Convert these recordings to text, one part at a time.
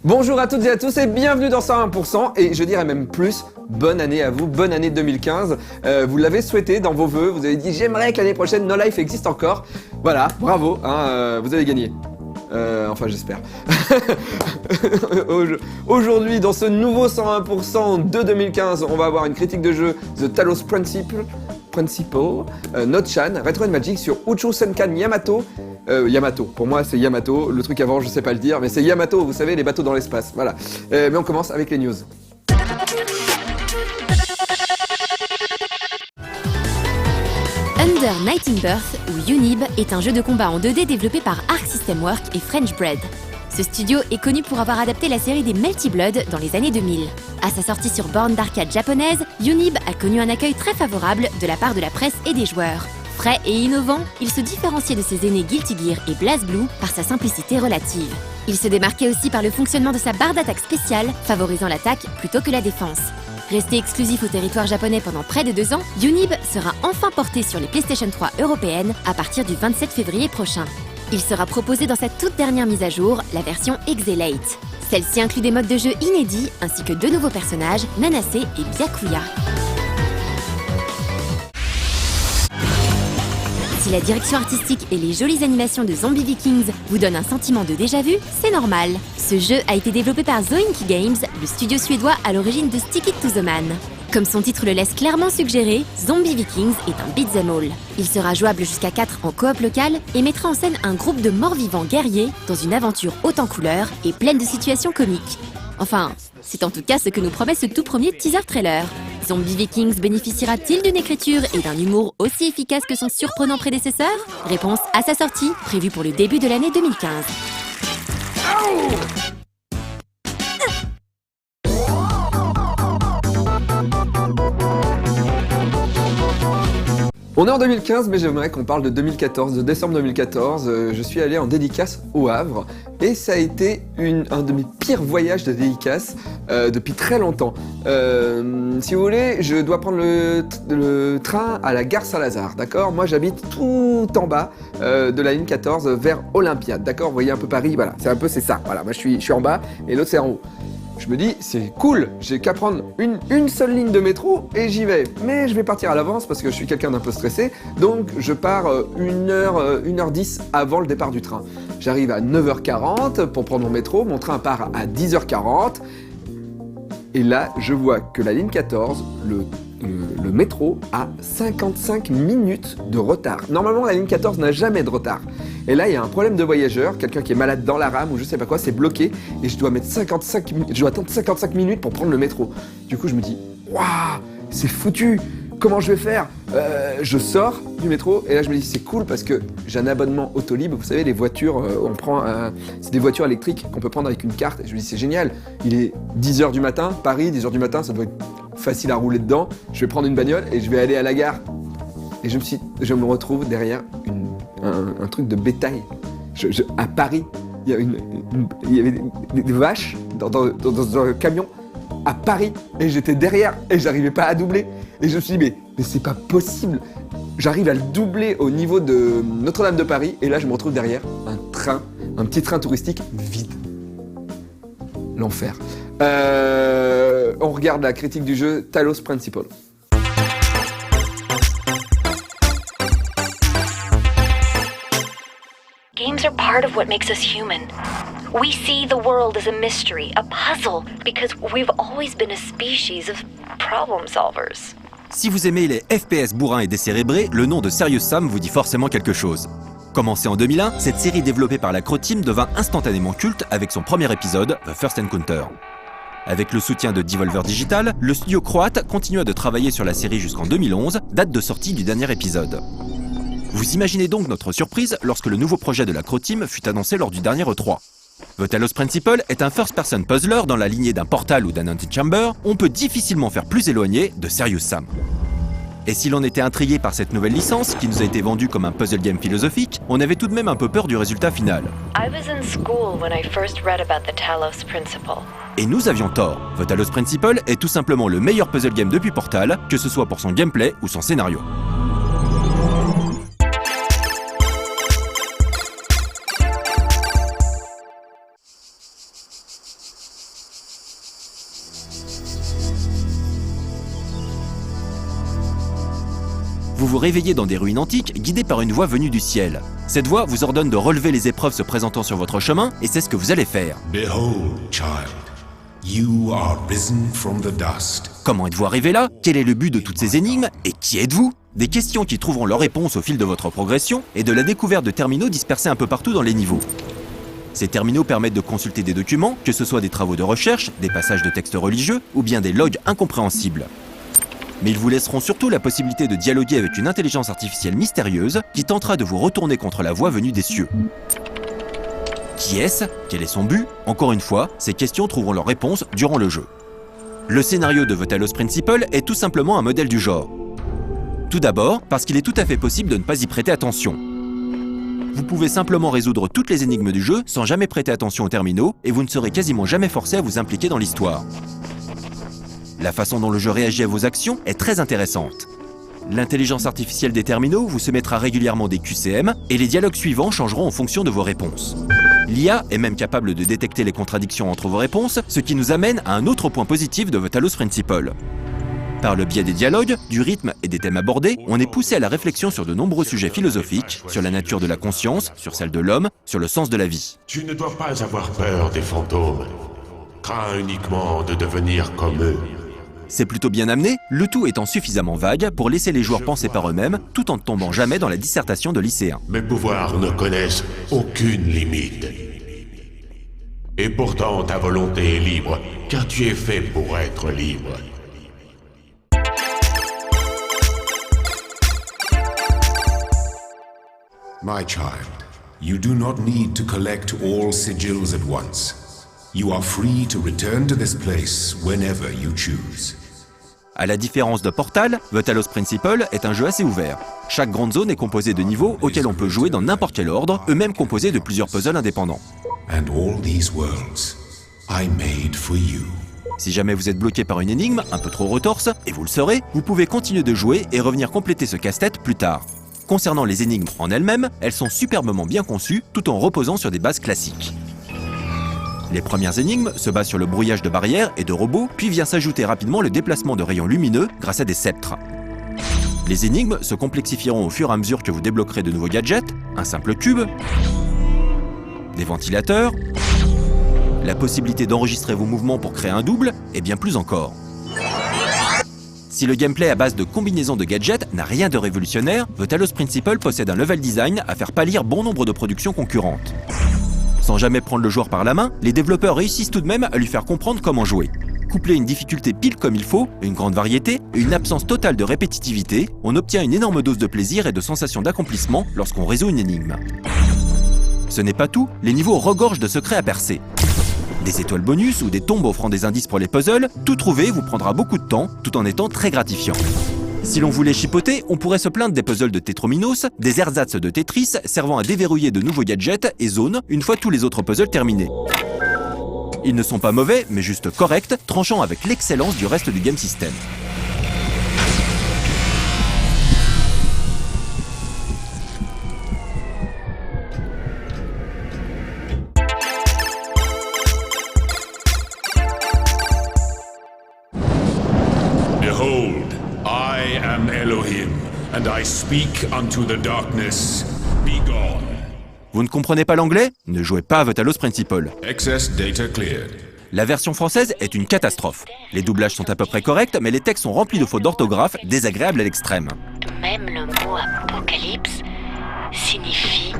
Bonjour à toutes et à tous et bienvenue dans 101% et je dirais même plus, bonne année à vous, bonne année 2015. Vous l'avez souhaité dans vos vœux, vous avez dit j'aimerais que l'année prochaine No Life existe encore. Voilà, bravo, vous avez gagné. Enfin j'espère. Aujourd'hui dans ce nouveau 101% de 2015, on va avoir une critique de jeu The Talos Principle, Notchan, Retro & Magic sur Uchu Senkan Yamato. Yamato, pour moi c'est Yamato, le truc avant je sais pas le dire, mais c'est Yamato, vous savez, les bateaux dans l'espace, voilà. Mais on commence avec les news. Under Night in Birth, ou Unib, est un jeu de combat en 2D développé par Arc System Works et French Bread. Ce studio est connu pour avoir adapté la série des Melty Blood dans les années 2000. À sa sortie sur borne d'arcade japonaise, Unib a connu un accueil très favorable de la part de la presse et des joueurs. Frais et innovant, il se différenciait de ses aînés Guilty Gear et BlazBlue par sa simplicité relative. Il se démarquait aussi par le fonctionnement de sa barre d'attaque spéciale, favorisant l'attaque plutôt que la défense. Resté exclusif au territoire japonais pendant près de 2 ans, Unib sera enfin porté sur les PlayStation 3 européennes à partir du 27 février prochain. Il sera proposé dans sa toute dernière mise à jour, la version Exelate. Celle-ci inclut des modes de jeu inédits ainsi que 2 nouveaux personnages, Nanase et Byakuya. Si la direction artistique et les jolies animations de Zombie Vikings vous donnent un sentiment de déjà-vu, c'est normal. Ce jeu a été développé par Zoinky Games, le studio suédois à l'origine de Stick It to the Man. Comme son titre le laisse clairement suggérer, Zombie Vikings est un beat'em all. Il sera jouable jusqu'à 4 en coop local et mettra en scène un groupe de morts-vivants guerriers dans une aventure haute en couleurs et pleine de situations comiques. Enfin, c'est en tout cas ce que nous promet ce tout premier teaser trailer. Zombie Vikings bénéficiera-t-il d'une écriture et d'un humour aussi efficace que son surprenant prédécesseur? Réponse à sa sortie, prévue pour le début de l'année 2015. On est en 2015, mais j'aimerais qu'on parle de 2014, de décembre 2014. Je suis allé en dédicace au Havre et ça a été un de mes pires voyages de dédicace depuis très longtemps. Si vous voulez, je dois prendre le train à la gare Saint-Lazare, d'accord? Moi j'habite tout en bas de la ligne 14 vers Olympiade, d'accord? Vous voyez un peu Paris, voilà, c'est ça. Voilà, moi je suis en bas et l'autre c'est en haut. Je me dis, c'est cool, j'ai qu'à prendre une seule ligne de métro et j'y vais. Mais je vais partir à l'avance parce que je suis quelqu'un d'un peu stressé, donc je pars 1h10 avant le départ du train. J'arrive à 9h40 pour prendre mon métro, mon train part à 10h40. Et là, je vois que la ligne 14, le métro, a 55 minutes de retard. Normalement, la ligne 14 n'a jamais de retard. Et là, il y a un problème de voyageur, quelqu'un qui est malade dans la rame ou je sais pas quoi, c'est bloqué et je dois attendre 55 minutes pour prendre le métro. Du coup, je me dis, waouh, c'est foutu. Comment je vais faire? Je sors du métro et là je me dis c'est cool parce que j'ai un abonnement Autolib, vous savez les voitures, c'est des voitures électriques qu'on peut prendre avec une carte et je me dis c'est génial, il est 10h du matin, Paris, 10h du matin, ça doit être facile à rouler dedans, je vais prendre une bagnole et je vais aller à la gare. Et je me retrouve derrière un truc de bétail. À Paris, il y avait des vaches dans un camion à Paris et j'étais derrière et j'arrivais pas à doubler. Et je me suis dit mais c'est pas possible. J'arrive à le doubler au niveau de Notre-Dame de Paris et là je me retrouve derrière un petit train touristique vide. L'enfer. On regarde la critique du jeu Talos Principle. Games are part of what makes us human. We see the world as a mystery, a puzzle, because we've always been a species of problem solvers. Si vous aimez les FPS bourrins et décérébrés, le nom de Serious Sam vous dit forcément quelque chose. Commencée en 2001, cette série développée par la Crow Team devint instantanément culte avec son premier épisode, The First Encounter. Avec le soutien de Devolver Digital, le studio croate continua de travailler sur la série jusqu'en 2011, date de sortie du dernier épisode. Vous imaginez donc notre surprise lorsque le nouveau projet de la Crow Team fut annoncé lors du dernier E3. The Talos Principle est un first-person puzzler dans la lignée d'un Portal ou d'un Antichamber, on peut difficilement faire plus éloigné de Serious Sam. Et si l'on était intrigué par cette nouvelle licence, qui nous a été vendue comme un puzzle game philosophique, on avait tout de même un peu peur du résultat final. I was in school when I first read about the Talos Principle. Et nous avions tort. The Talos Principle est tout simplement le meilleur puzzle game depuis Portal, que ce soit pour son gameplay ou son scénario. vous réveillez dans des ruines antiques guidées par une voix venue du ciel. Cette voix vous ordonne de relever les épreuves se présentant sur votre chemin et c'est ce que vous allez faire. Behold, child, you are risen from the dust. Comment êtes-vous arrivé là? Quel est le but de toutes ces énigmes? Et qui êtes-vous? Des questions qui trouveront leur réponse au fil de votre progression et de la découverte de terminaux dispersés un peu partout dans les niveaux. Ces terminaux permettent de consulter des documents, que ce soit des travaux de recherche, des passages de textes religieux ou bien des logs incompréhensibles. Mais ils vous laisseront surtout la possibilité de dialoguer avec une intelligence artificielle mystérieuse qui tentera de vous retourner contre la voix venue des cieux. Qui est-ce? Quel est son but? Encore une fois, ces questions trouveront leur réponse durant le jeu. Le scénario de The Talos Principle est tout simplement un modèle du genre. Tout d'abord, parce qu'il est tout à fait possible de ne pas y prêter attention. Vous pouvez simplement résoudre toutes les énigmes du jeu sans jamais prêter attention aux terminaux et vous ne serez quasiment jamais forcé à vous impliquer dans l'histoire. La façon dont le jeu réagit à vos actions est très intéressante. L'intelligence artificielle des terminaux vous soumettra régulièrement des QCM et les dialogues suivants changeront en fonction de vos réponses. L'IA est même capable de détecter les contradictions entre vos réponses, ce qui nous amène à un autre point positif de The Talos Principle. Par le biais des dialogues, du rythme et des thèmes abordés, on est poussé à la réflexion sur de nombreux sujets philosophiques, sur la nature de la conscience, sur celle de l'homme, sur le sens de la vie. Tu ne dois pas avoir peur des fantômes. Crains uniquement de devenir comme eux. C'est plutôt bien amené, le tout étant suffisamment vague pour laisser les joueurs penser par eux-mêmes, tout en ne tombant jamais dans la dissertation de lycéen. Mes pouvoirs ne connaissent aucune limite. Et pourtant ta volonté est libre, car tu es fait pour être libre. My child, you do not need to collect all sigils at once. You are free to return to this place whenever you choose. À la différence de Portal, The Talos Principle est un jeu assez ouvert. Chaque grande zone est composée de niveaux auxquels on peut jouer dans n'importe quel ordre, eux-mêmes composés de plusieurs puzzles indépendants. And all these worlds I made for you. Si jamais vous êtes bloqué par une énigme un peu trop retorse, et vous le serez, vous pouvez continuer de jouer et revenir compléter ce casse-tête plus tard. Concernant les énigmes en elles-mêmes, elles sont superbement bien conçues tout en reposant sur des bases classiques. Les premières énigmes se basent sur le brouillage de barrières et de robots, puis vient s'ajouter rapidement le déplacement de rayons lumineux grâce à des sceptres. Les énigmes se complexifieront au fur et à mesure que vous débloquerez de nouveaux gadgets, un simple cube, des ventilateurs, la possibilité d'enregistrer vos mouvements pour créer un double, et bien plus encore. Si le gameplay à base de combinaisons de gadgets n'a rien de révolutionnaire, The Talos Principle possède un level design à faire pâlir bon nombre de productions concurrentes. Sans jamais prendre le joueur par la main, les développeurs réussissent tout de même à lui faire comprendre comment jouer. Couplé une difficulté pile comme il faut, une grande variété et une absence totale de répétitivité, on obtient une énorme dose de plaisir et de sensation d'accomplissement lorsqu'on résout une énigme. Ce n'est pas tout, les niveaux regorgent de secrets à percer. Des étoiles bonus ou des tombes offrant des indices pour les puzzles, tout trouver vous prendra beaucoup de temps, tout en étant très gratifiant. Si l'on voulait chipoter, on pourrait se plaindre des puzzles de Tetrominos, des ersatz de Tetris servant à déverrouiller de nouveaux gadgets et zones une fois tous les autres puzzles terminés. Ils ne sont pas mauvais, mais juste corrects, tranchant avec l'excellence du reste du game system. Behold, I am Elohim, and I speak unto the darkness, be gone. Vous ne comprenez pas l'anglais? Ne jouez pas à The Talos Principle. Excess data cleared. La version française est une catastrophe. Les doublages sont à peu près corrects, mais les textes sont remplis de fautes d'orthographe, désagréables à l'extrême. Même le mot apocalypse signifie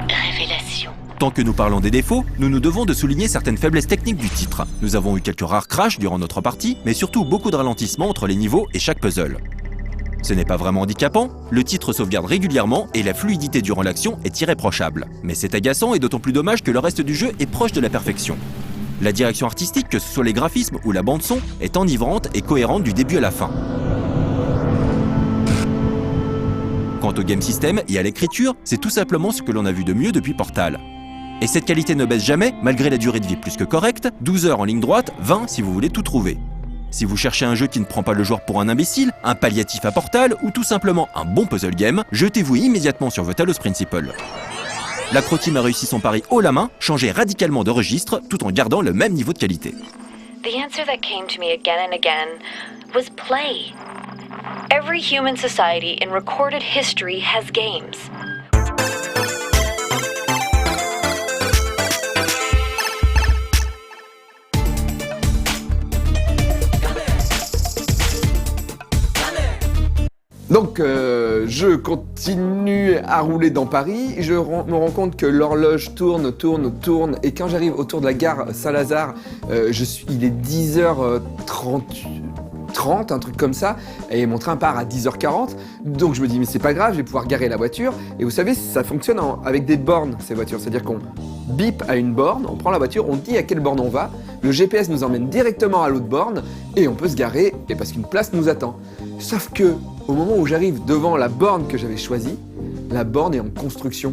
révélation. Tant que nous parlons des défauts, nous nous devons de souligner certaines faiblesses techniques du titre. Nous avons eu quelques rares crashs durant notre partie, mais surtout beaucoup de ralentissements entre les niveaux et chaque puzzle. Ce n'est pas vraiment handicapant, le titre sauvegarde régulièrement et la fluidité durant l'action est irréprochable. Mais c'est agaçant et d'autant plus dommage que le reste du jeu est proche de la perfection. La direction artistique, que ce soit les graphismes ou la bande-son, est enivrante et cohérente du début à la fin. Quant au game system et à l'écriture, c'est tout simplement ce que l'on a vu de mieux depuis Portal. Et cette qualité ne baisse jamais, malgré la durée de vie plus que correcte, 12 heures en ligne droite, 20 si vous voulez tout trouver. Si vous cherchez un jeu qui ne prend pas le joueur pour un imbécile, un palliatif à Portal ou tout simplement un bon puzzle game, jetez-vous immédiatement sur The Talos Principle. L'Acro-Team a réussi son pari haut la main, changer radicalement de registre tout en gardant le même niveau de qualité. The answer that came to me again and again was play. Every human society in recorded history has games. Donc, je continue à rouler dans Paris, je me rends compte que l'horloge tourne, et quand j'arrive autour de la gare Saint-Lazare, il est 10h30, un truc comme ça, et mon train part à 10h40, donc je me dis mais c'est pas grave, je vais pouvoir garer la voiture, et vous savez, ça fonctionne avec des bornes, ces voitures, c'est-à-dire qu'on bip à une borne, on prend la voiture, on dit à quelle borne on va, le GPS nous emmène directement à l'autre borne, et on peut se garer, et parce qu'une place nous attend. Sauf que, au moment où j'arrive devant la borne que j'avais choisie, la borne est en construction.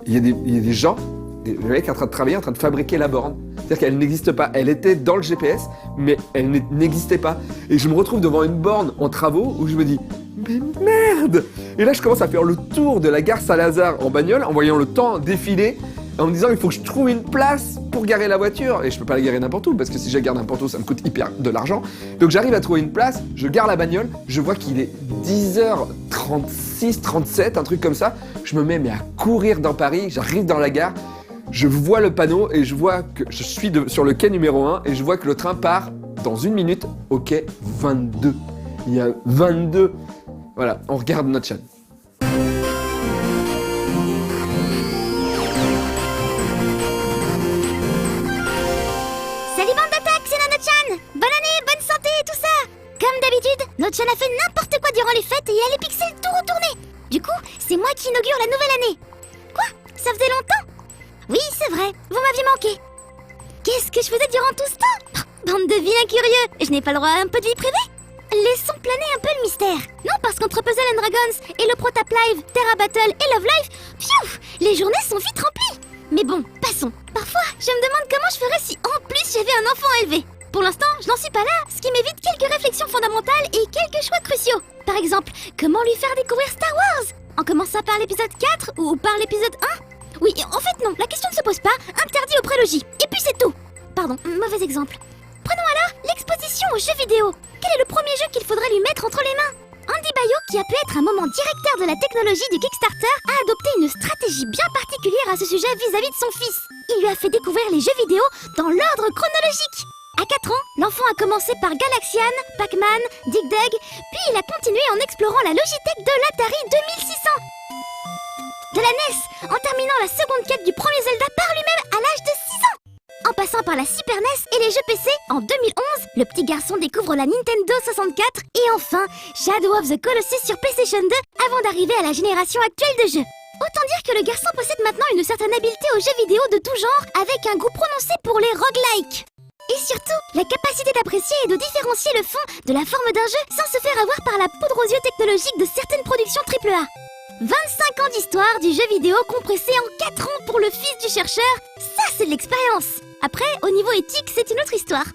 Il y a des gens, des mecs en train de travailler, en train de fabriquer la borne. C'est-à-dire qu'elle n'existe pas. Elle était dans le GPS, mais elle n'existait pas. Et je me retrouve devant une borne en travaux où je me dis « Mais merde !» Et là, je commence à faire le tour de la gare Saint-Lazare en bagnole, en voyant le temps défiler, en me disant « Il faut que je trouve une place pour garer la voiture. » Et je peux pas la garer n'importe où, parce que si je la gare n'importe où, ça me coûte hyper de l'argent. Donc j'arrive à trouver une place, je gare la bagnole, je vois qu'il est 10h36, 37, un truc comme ça. Je me mets à courir dans Paris, j'arrive dans la gare, je vois le panneau et je vois que je suis sur le quai numéro 1 et je vois que le train part dans 1 minute au quai 22. Il y a 22. Voilà, on regarde notre chaîne. Salut bande d'attaques, c'est Nano-chan. Bonne année, bonne santé et tout ça. Comme d'habitude, Nano-chan a fait n'importe quoi durant les fêtes et il a les pixels tout retournés. Du coup, c'est moi qui inaugure la nouvelle année. Quoi? Ça faisait longtemps? Oui, c'est vrai, vous m'aviez manqué. Qu'est-ce que je faisais durant tout ce temps? Bande de vilains curieux, je n'ai pas le droit à un peu de vie privée? Laissons planer un peu le mystère. Non, parce qu'entre Puzzle & Dragons et le Protap Live, Terra Battle et Love Live, pfiou, les journées sont vite remplies. Mais bon, passons. Parfois, je me demande comment je ferais si en plus j'avais un enfant élevé. Pour l'instant, je n'en suis pas là, ce qui m'évite quelques réflexions fondamentales et quelques choix cruciaux. Par exemple, comment lui faire découvrir Star Wars? En commençant par l'épisode 4 ou par l'épisode 1? Oui, en fait non, la question ne se pose pas, interdit aux prélogies. Et puis c'est tout. Pardon, mauvais exemple. Prenons alors l'exposition aux jeux vidéo. Quel est le premier jeu qu'il faudrait lui mettre entre les mains? Andy Bayo, qui a pu être un moment directeur de la technologie du Kickstarter, a adopté une stratégie bien particulière à ce sujet vis-à-vis de son fils. Il lui a fait découvrir les jeux vidéo dans l'ordre chronologique. À 4 ans, l'enfant a commencé par Galaxian, Pac-Man, Dig Dug, puis il a continué en explorant la Logitech de l'Atari 2600. De la NES, en terminant la seconde quête du premier Zelda par lui-même à l'âge de 6 ans. En passant par la Super NES et les jeux PC, en 2011, le petit garçon découvre la Nintendo 64 et enfin Shadow of the Colossus sur PlayStation 2 avant d'arriver à la génération actuelle de jeux. Autant dire que le garçon possède maintenant une certaine habileté aux jeux vidéo de tout genre avec un goût prononcé pour les roguelikes. Et surtout, la capacité d'apprécier et de différencier le fond de la forme d'un jeu sans se faire avoir par la poudre aux yeux technologique de certaines productions AAA. 25 ans d'histoire du jeu vidéo compressé en 4 ans pour le fils du chercheur, ça c'est de l'expérience. Après, au niveau éthique, c'est une autre histoire.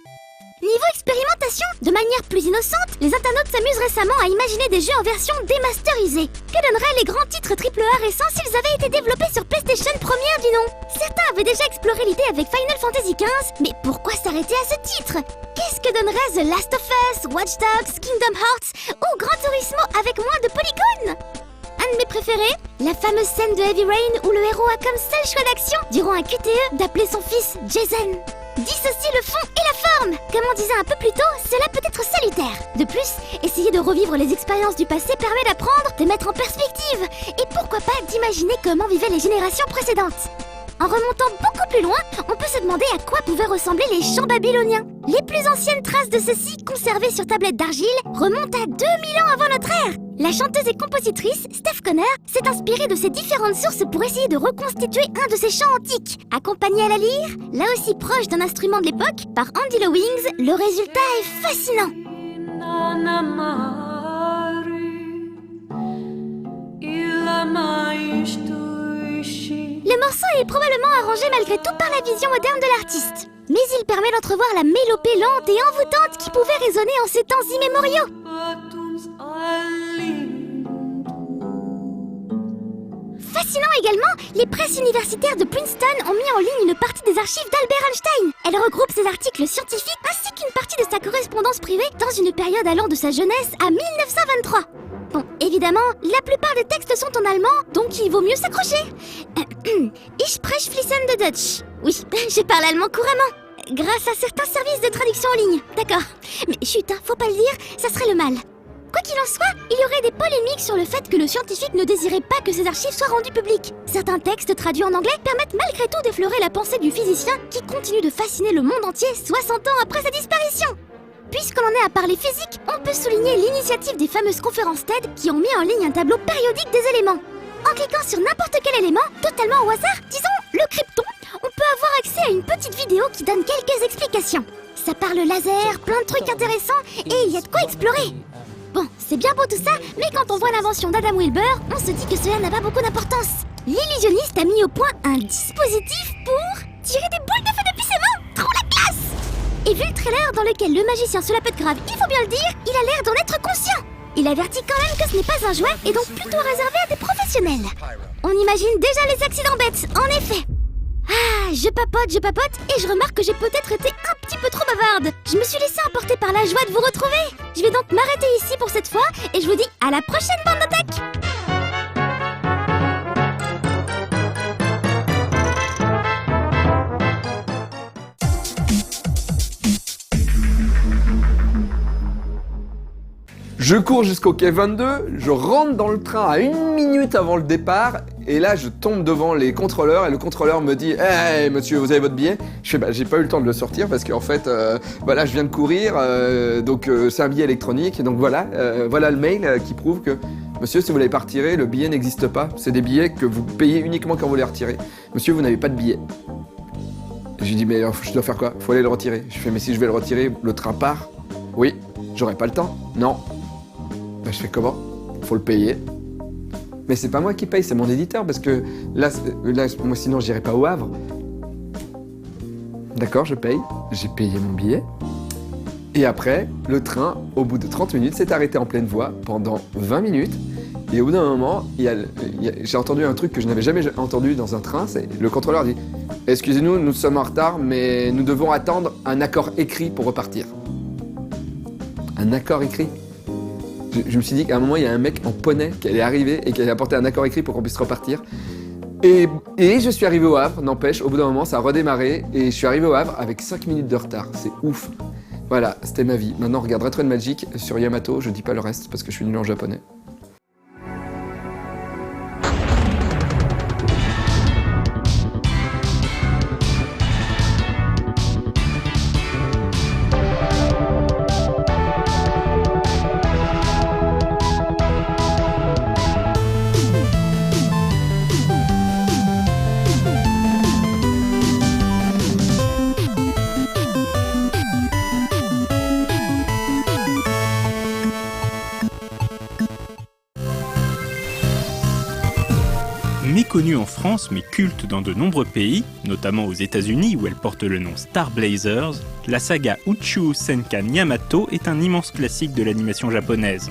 Niveau expérimentation, de manière plus innocente, les internautes s'amusent récemment à imaginer des jeux en version démasterisée. Que donneraient les grands titres AAA récents s'ils avaient été développés sur PlayStation première du nom? Certains avaient déjà exploré l'idée avec Final Fantasy XV, mais pourquoi s'arrêter à ce titre? Qu'est-ce que donnerait The Last of Us, Watch Dogs, Kingdom Hearts ou Gran Turismo avec moins de polygones? Un de mes préférés, la fameuse scène de Heavy Rain où le héros a comme seul choix d'action, durant un QTE, d'appeler son fils Jason. Dissocie le fond et la forme. Comme on disait un peu plus tôt, cela peut être salutaire. De plus, essayer de revivre les expériences du passé permet d'apprendre, de mettre en perspective, et pourquoi pas d'imaginer comment vivaient les générations précédentes. En remontant beaucoup plus loin, on peut se demander à quoi pouvaient ressembler les champs babyloniens. Les plus anciennes traces de ceux-ci, conservées sur tablettes d'argile, remontent à 2000 ans avant notre ère. La chanteuse et compositrice, Steph Connor, s'est inspirée de ces différentes sources pour essayer de reconstituer un de ces chants antiques. Accompagnée à la lyre, là aussi proche d'un instrument de l'époque, par Andy Lowings, le résultat est fascinant. Le morceau est probablement arrangé malgré tout par la vision moderne de l'artiste. Mais il permet d'entrevoir la mélopée lente et envoûtante qui pouvait résonner en ces temps immémoriaux. Fascinant également, les presses universitaires de Princeton ont mis en ligne une partie des archives d'Albert Einstein. Elle regroupe ses articles scientifiques ainsi qu'une partie de sa correspondance privée dans une période allant de sa jeunesse à 1923. Bon, évidemment, la plupart des textes sont en allemand, donc il vaut mieux s'accrocher. Ich spreche fließend Deutsch. Oui, je parle allemand couramment. Grâce à certains services de traduction en ligne. D'accord. Mais chut, faut pas le dire, ça serait le mal. Quoi qu'il en soit, il y aurait des polémiques sur le fait que le scientifique ne désirait pas que ses archives soient rendues publiques. Certains textes traduits en anglais permettent malgré tout d'effleurer la pensée du physicien qui continue de fasciner le monde entier 60 ans après sa disparition. Puisqu'on en est à parler physique, on peut souligner l'initiative des fameuses conférences TED qui ont mis en ligne un tableau périodique des éléments. En cliquant sur n'importe quel élément, totalement au hasard, disons le krypton, on peut avoir accès à une petite vidéo qui donne quelques explications. Ça parle laser, plein de trucs intéressants et il y a de quoi explorer. Bon, c'est bien beau tout ça, mais quand on voit l'invention d'Adam Wilbur, on se dit que cela n'a pas beaucoup d'importance. L'illusionniste a mis au point un dispositif pour tirer des boules de feu depuis ses mains. Trop la classe! Et vu le trailer dans lequel le magicien se la pète grave, il faut bien le dire, il a l'air d'en être conscient. Il avertit quand même que ce n'est pas un jouet et donc plutôt réservé à des professionnels. On imagine déjà les accidents bêtes, en effet. Ah, je papote et je remarque que j'ai peut-être été un petit peu trop bavarde. Je me suis laissée emporter par la joie de vous retrouver. Je vais donc m'arrêter ici pour cette fois et je vous dis à la prochaine bande d'attaque. Je cours jusqu'au quai 22, je rentre dans le train à 1 minute avant le départ, et là je tombe devant les contrôleurs, et le contrôleur me dit « Hey monsieur, vous avez votre billet ?» Je fais « Bah j'ai pas eu le temps de le sortir parce qu'en fait, voilà, je viens de courir, donc c'est un billet électronique, et donc voilà, voilà le mail qui prouve que monsieur, si vous l'avez pas retiré, le billet n'existe pas, c'est des billets que vous payez uniquement quand vous les retirez. Monsieur, vous n'avez pas de billet. » J'ai dit « Mais je dois faire quoi? Faut aller le retirer. » Je fais « Mais si je vais le retirer, le train part. » Oui, j'aurai pas le temps. Non. Ben, je fais comment? Faut le payer. Mais c'est pas moi qui paye, c'est mon éditeur, parce que là moi sinon j'irai pas au Havre. D'accord, je paye. J'ai payé mon billet. Et après, le train, au bout de 30 minutes, s'est arrêté en pleine voie pendant 20 minutes. Et au bout d'un moment, j'ai entendu un truc que je n'avais jamais entendu dans un train. C'est le contrôleur dit « Excusez-nous, nous sommes en retard, mais nous devons attendre un accord écrit pour repartir. » Un accord écrit? Je me suis dit qu'à un moment, il y a un mec en poney qui allait arriver et qui allait apporter un accord écrit pour qu'on puisse repartir. Et je suis arrivé au Havre, n'empêche, au bout d'un moment, ça a redémarré et je suis arrivé au Havre avec 5 minutes de retard. C'est ouf. Voilà, c'était ma vie. Maintenant, regarde Retro & Magic sur Yamato, je dis pas le reste parce que je suis nul en japonais. Méconnue en France mais culte dans de nombreux pays, notamment aux États-Unis où elle porte le nom Star Blazers, la saga Uchu Senkan Yamato est un immense classique de l'animation japonaise.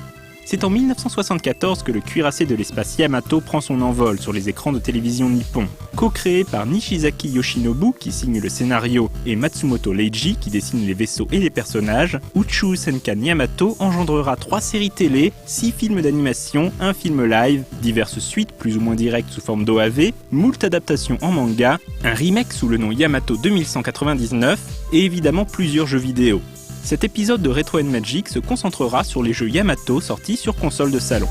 C'est en 1974 que le cuirassé de l'espace Yamato prend son envol sur les écrans de télévision nippon. Co-créé par Nishizaki Yoshinobu qui signe le scénario et Matsumoto Leiji qui dessine les vaisseaux et les personnages, Uchu Senkan Yamato engendrera 3 séries télé, 6 films d'animation, un film live, diverses suites plus ou moins directes sous forme d'OAV, moult adaptations en manga, un remake sous le nom Yamato 2199 et évidemment plusieurs jeux vidéo. Cet épisode de Retro & Magic se concentrera sur les jeux Yamato sortis sur console de salon.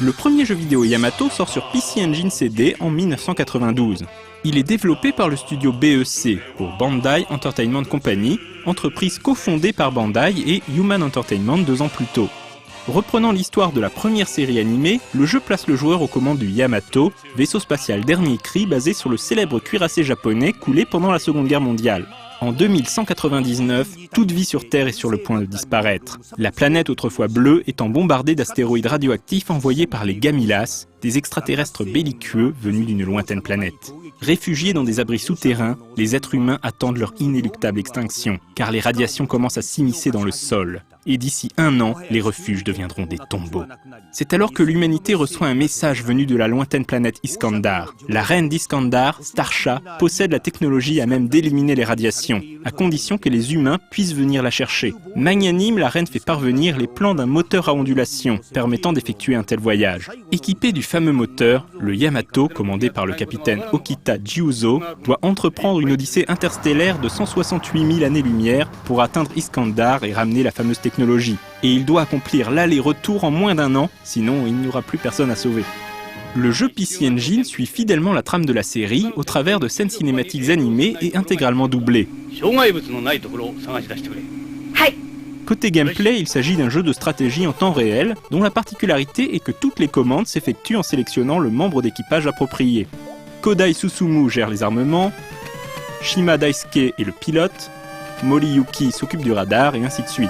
Le premier jeu vidéo Yamato sort sur PC Engine CD en 1992. Il est développé par le studio BEC pour Bandai Entertainment Company, entreprise cofondée par Bandai et Human Entertainment 2 ans plus tôt. Reprenant l'histoire de la première série animée, le jeu place le joueur aux commandes du Yamato, vaisseau spatial dernier cri basé sur le célèbre cuirassé japonais coulé pendant la Seconde Guerre mondiale. En 2199, toute vie sur Terre est sur le point de disparaître. La planète autrefois bleue étant bombardée d'astéroïdes radioactifs envoyés par les Gamilas, des extraterrestres belliqueux venus d'une lointaine planète. Réfugiés dans des abris souterrains, les êtres humains attendent leur inéluctable extinction, car les radiations commencent à s'immiscer dans le sol. Et d'ici 1 an, les refuges deviendront des tombeaux. C'est alors que l'humanité reçoit un message venu de la lointaine planète Iskandar. La reine d'Iskandar, Starsha, possède la technologie à même d'éliminer les radiations, à condition que les humains puissent venir la chercher. Magnanime, la reine fait parvenir les plans d'un moteur à ondulation, permettant d'effectuer un tel voyage. Équipé du fameux moteur, le Yamato, commandé par le capitaine Okita Jiuzo, doit entreprendre une odyssée interstellaire de 168 000 années-lumière pour atteindre Iskandar et ramener la fameuse technologie. Et il doit accomplir l'aller-retour en moins d'1 an, sinon il n'y aura plus personne à sauver. Le jeu PC Engine suit fidèlement la trame de la série au travers de scènes cinématiques animées et intégralement doublées. Côté gameplay, il s'agit d'un jeu de stratégie en temps réel, dont la particularité est que toutes les commandes s'effectuent en sélectionnant le membre d'équipage approprié. Kodai Susumu gère les armements, Shima Daisuke est le pilote, Moriyuki s'occupe du radar et ainsi de suite.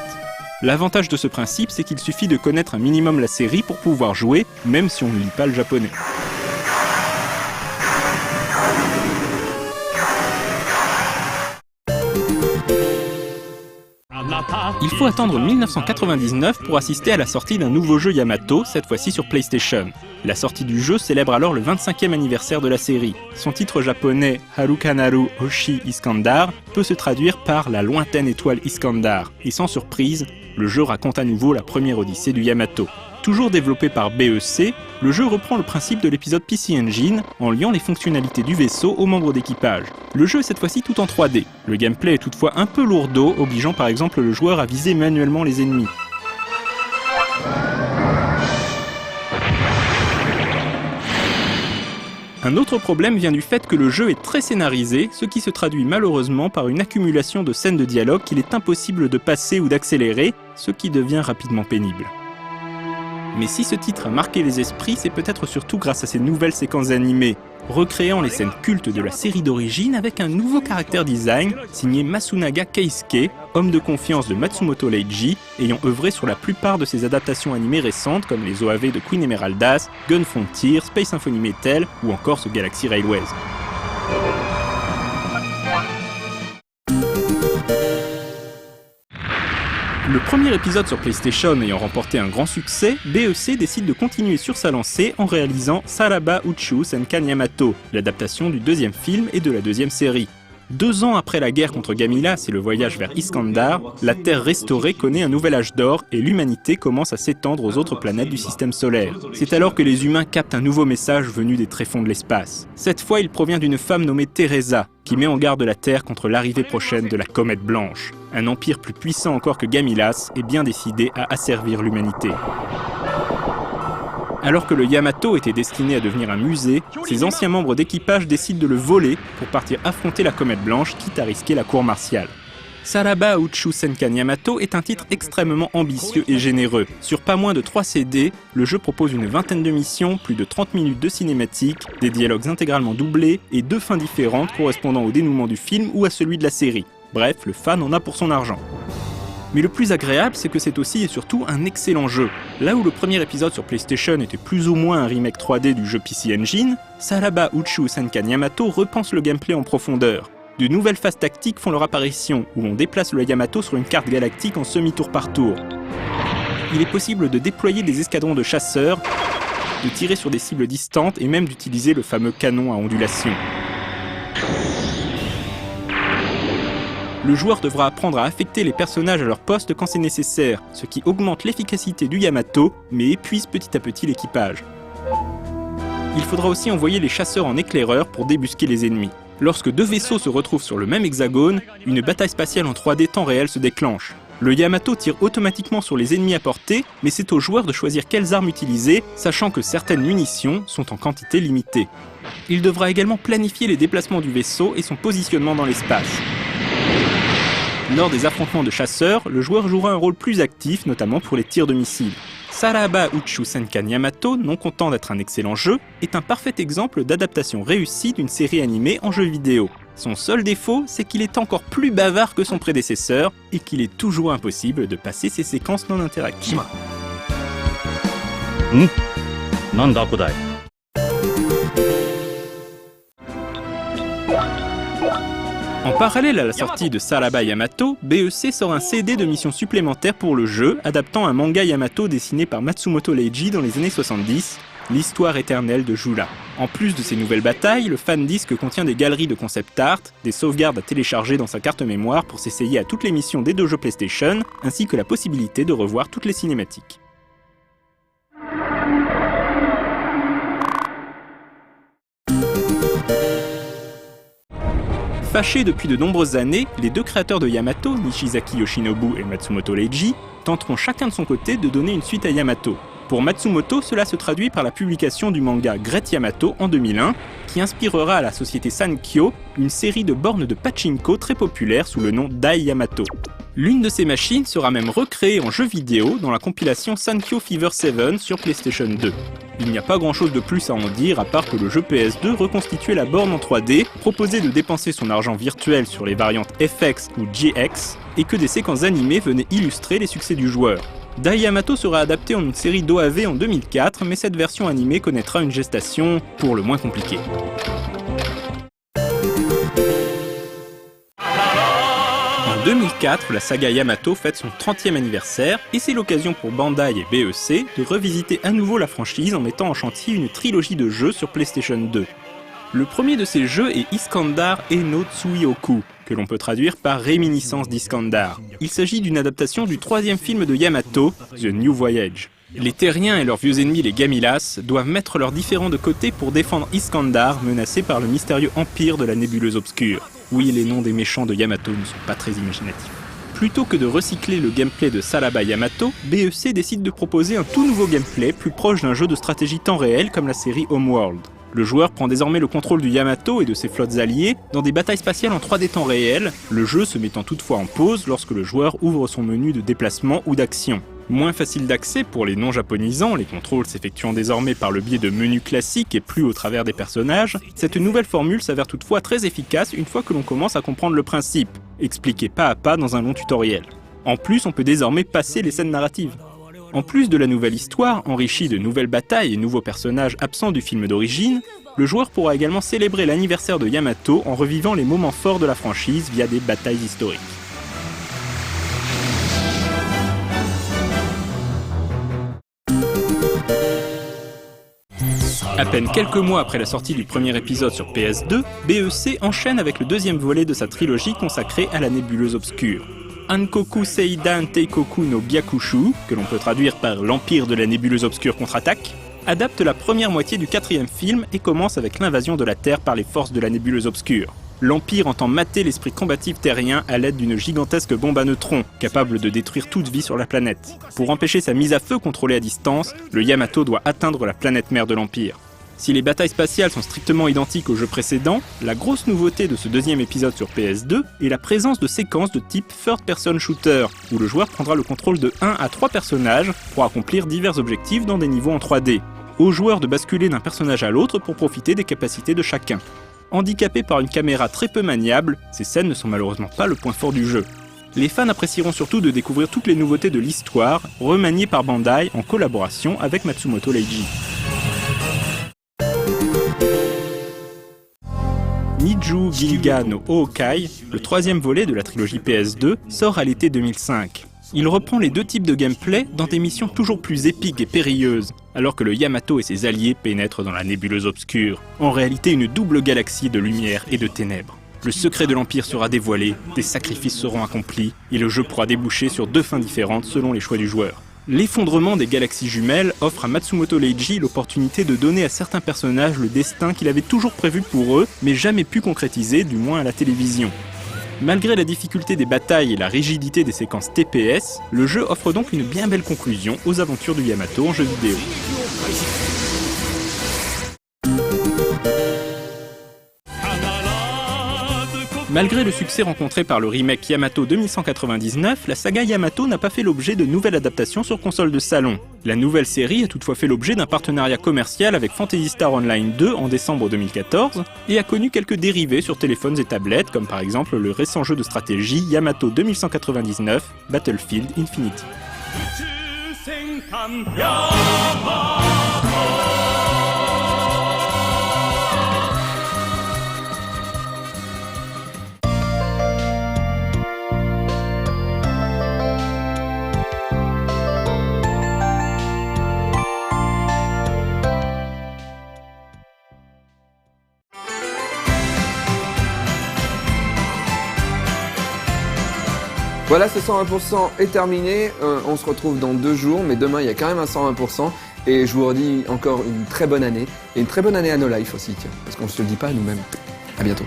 L'avantage de ce principe, c'est qu'il suffit de connaître un minimum la série pour pouvoir jouer, même si on ne lit pas le japonais. Il faut attendre 1999 pour assister à la sortie d'un nouveau jeu Yamato, cette fois-ci sur PlayStation. La sortie du jeu célèbre alors le 25e anniversaire de la série. Son titre japonais, Harukanaru Hoshi Iskandar, peut se traduire par la lointaine étoile Iskandar. Et sans surprise, le jeu raconte à nouveau la première odyssée du Yamato. Toujours développé par BEC, le jeu reprend le principe de l'épisode PC Engine en liant les fonctionnalités du vaisseau aux membres d'équipage. Le jeu est cette fois-ci tout en 3D. Le gameplay est toutefois un peu lourdeau, obligeant par exemple le joueur à viser manuellement les ennemis. Un autre problème vient du fait que le jeu est très scénarisé, ce qui se traduit malheureusement par une accumulation de scènes de dialogue qu'il est impossible de passer ou d'accélérer, ce qui devient rapidement pénible. Mais si ce titre a marqué les esprits, c'est peut-être surtout grâce à ses nouvelles séquences animées, recréant les scènes cultes de la série d'origine avec un nouveau caractère design signé Masunaga Keisuke, homme de confiance de Matsumoto Leiji, ayant œuvré sur la plupart de ses adaptations animées récentes comme les OAV de Queen Emeraldas, Gun Frontier, Space Symphony Metal ou encore ce Galaxy Railways. Le premier épisode sur PlayStation ayant remporté un grand succès, BEC décide de continuer sur sa lancée en réalisant Saraba Uchu Senkan Yamato, l'adaptation du 2e film et de la 2e série. 2 ans après la guerre contre Gamilas et le voyage vers Iskandar, la Terre restaurée connaît un nouvel âge d'or et l'humanité commence à s'étendre aux autres planètes du système solaire. C'est alors que les humains captent un nouveau message venu des tréfonds de l'espace. Cette fois, il provient d'une femme nommée Teresa, qui met en garde la Terre contre l'arrivée prochaine de la comète blanche. Un empire plus puissant encore que Gamilas est bien décidé à asservir l'humanité. Alors que le Yamato était destiné à devenir un musée, ses anciens membres d'équipage décident de le voler pour partir affronter la comète blanche, quitte à risquer la cour martiale. Saraba Uchu Senkan Yamato est un titre extrêmement ambitieux et généreux. Sur pas moins de 3 CD, le jeu propose une vingtaine de missions, plus de 30 minutes de cinématiques, des dialogues intégralement doublés et 2 fins différentes correspondant au dénouement du film ou à celui de la série. Bref, le fan en a pour son argent. Mais le plus agréable, c'est que c'est aussi et surtout un excellent jeu. Là où le premier épisode sur PlayStation était plus ou moins un remake 3D du jeu PC Engine, Saraba Uchu Senkan Yamato repense le gameplay en profondeur. De nouvelles phases tactiques font leur apparition, où on déplace le Yamato sur une carte galactique en semi-tour par tour. Il est possible de déployer des escadrons de chasseurs, de tirer sur des cibles distantes et même d'utiliser le fameux canon à ondulation. Le joueur devra apprendre à affecter les personnages à leur poste quand c'est nécessaire, ce qui augmente l'efficacité du Yamato, mais épuise petit à petit l'équipage. Il faudra aussi envoyer les chasseurs en éclaireur pour débusquer les ennemis. Lorsque 2 vaisseaux se retrouvent sur le même hexagone, une bataille spatiale en 3D temps réel se déclenche. Le Yamato tire automatiquement sur les ennemis à portée, mais c'est au joueur de choisir quelles armes utiliser, sachant que certaines munitions sont en quantité limitée. Il devra également planifier les déplacements du vaisseau et son positionnement dans l'espace. Lors des affrontements de chasseurs, le joueur jouera un rôle plus actif, notamment pour les tirs de missiles. Saraba Uchu Senkan Yamato, non content d'être un excellent jeu, est un parfait exemple d'adaptation réussie d'une série animée en jeu vidéo. Son seul défaut, c'est qu'il est encore plus bavard que son prédécesseur et qu'il est toujours impossible de passer ses séquences non interactives. En En parallèle à la sortie de Saraba Yamato, BEC sort un CD de missions supplémentaires pour le jeu, adaptant un manga Yamato dessiné par Matsumoto Leiji dans les années 70, l'histoire éternelle de Jula. En plus de ces nouvelles batailles, le fan disque contient des galeries de concept art, des sauvegardes à télécharger dans sa carte mémoire pour s'essayer à toutes les missions des deux jeux PlayStation, ainsi que la possibilité de revoir toutes les cinématiques. Fâchés depuis de nombreuses années, les deux créateurs de Yamato, Nishizaki Yoshinobu et Matsumoto Leiji, tenteront chacun de son côté de donner une suite à Yamato. Pour Matsumoto, cela se traduit par la publication du manga Great Yamato en 2001, qui inspirera à la société Sankyo une série de bornes de pachinko très populaire sous le nom Dai Yamato. L'une de ces machines sera même recréée en jeu vidéo dans la compilation Sankyo Fever 7 sur PlayStation 2. Il n'y a pas grand chose de plus à en dire à part que le jeu PS2 reconstituait la borne en 3D, proposait de dépenser son argent virtuel sur les variantes FX ou GX, et que des séquences animées venaient illustrer les succès du joueur. Dai Yamato sera adapté en une série d'OAV en 2004, mais cette version animée connaîtra une gestation pour le moins compliquée. En 2004, la saga Yamato fête son 30e anniversaire, et c'est l'occasion pour Bandai et BEC de revisiter à nouveau la franchise en mettant en chantier une trilogie de jeux sur PlayStation 2. Le premier de ces jeux est Iskandar e no Tsuioku, que l'on peut traduire par Réminiscence d'Iskandar. Il s'agit d'une adaptation du troisième film de Yamato, The New Voyage. Les Terriens et leurs vieux ennemis les Gamilas doivent mettre leurs différends de côté pour défendre Iskandar, menacé par le mystérieux empire de la nébuleuse obscure. Oui, les noms des méchants de Yamato ne sont pas très imaginatifs. Plutôt que de recycler le gameplay de Saraba Yamato, BEC décide de proposer un tout nouveau gameplay plus proche d'un jeu de stratégie temps réel comme la série Homeworld. Le joueur prend désormais le contrôle du Yamato et de ses flottes alliées dans des batailles spatiales en 3D temps réel, le jeu se mettant toutefois en pause lorsque le joueur ouvre son menu de déplacement ou d'action. Moins facile d'accès pour les non-japonisants, les contrôles s'effectuant désormais par le biais de menus classiques et plus au travers des personnages, cette nouvelle formule s'avère toutefois très efficace une fois que l'on commence à comprendre le principe, expliqué pas à pas dans un long tutoriel. En plus, on peut désormais passer les scènes narratives. En plus de la nouvelle histoire, enrichie de nouvelles batailles et nouveaux personnages absents du film d'origine, le joueur pourra également célébrer l'anniversaire de Yamato en revivant les moments forts de la franchise via des batailles historiques. À peine quelques mois après la sortie du premier épisode sur PS2, BEC enchaîne avec le deuxième volet de sa trilogie consacrée à la nébuleuse obscure. Ankoku Seidan Teikoku no Byakushu, que l'on peut traduire par l'Empire de la nébuleuse obscure contre-attaque, adapte la première moitié du quatrième film et commence avec l'invasion de la Terre par les forces de la nébuleuse obscure. L'Empire entend mater l'esprit combatif terrien à l'aide d'une gigantesque bombe à neutrons, capable de détruire toute vie sur la planète. Pour empêcher sa mise à feu contrôlée à distance, le Yamato doit atteindre la planète mère de l'Empire. Si les batailles spatiales sont strictement identiques au jeu précédent, la grosse nouveauté de ce deuxième épisode sur PS2 est la présence de séquences de type third-person shooter, où le joueur prendra le contrôle de 1 à 3 personnages pour accomplir divers objectifs dans des niveaux en 3D. Au joueur de basculer d'un personnage à l'autre pour profiter des capacités de chacun. Handicapés par une caméra très peu maniable, ces scènes ne sont malheureusement pas le point fort du jeu. Les fans apprécieront surtout de découvrir toutes les nouveautés de l'histoire, remaniées par Bandai en collaboration avec Matsumoto Leiji. Niju Gilga no Ookai, le troisième volet de la trilogie PS2, sort à l'été 2005. Il reprend les deux types de gameplay dans des missions toujours plus épiques et périlleuses, alors que le Yamato et ses alliés pénètrent dans la nébuleuse obscure, en réalité une double galaxie de lumière et de ténèbres. Le secret de l'Empire sera dévoilé, des sacrifices seront accomplis, et le jeu pourra déboucher sur deux fins différentes selon les choix du joueur. L'effondrement des galaxies jumelles offre à Matsumoto Leiji l'opportunité de donner à certains personnages le destin qu'il avait toujours prévu pour eux, mais jamais pu concrétiser, du moins à la télévision. Malgré la difficulté des batailles et la rigidité des séquences TPS, le jeu offre donc une bien belle conclusion aux aventures du Yamato en jeu vidéo. Malgré le succès rencontré par le remake Yamato 2199, la saga Yamato n'a pas fait l'objet de nouvelles adaptations sur console de salon. La nouvelle série a toutefois fait l'objet d'un partenariat commercial avec Phantasy Star Online 2 en décembre 2014 et a connu quelques dérivés sur téléphones et tablettes comme par exemple le récent jeu de stratégie Yamato 2199 Battlefield Infinity. Voilà, ce 120% est terminé. On se retrouve dans 2 jours, mais demain il y a quand même un 120%. Et je vous redis encore une très bonne année. Et une très bonne année à No Life aussi, tiens, parce qu'on ne se le dit pas à nous-mêmes. À bientôt.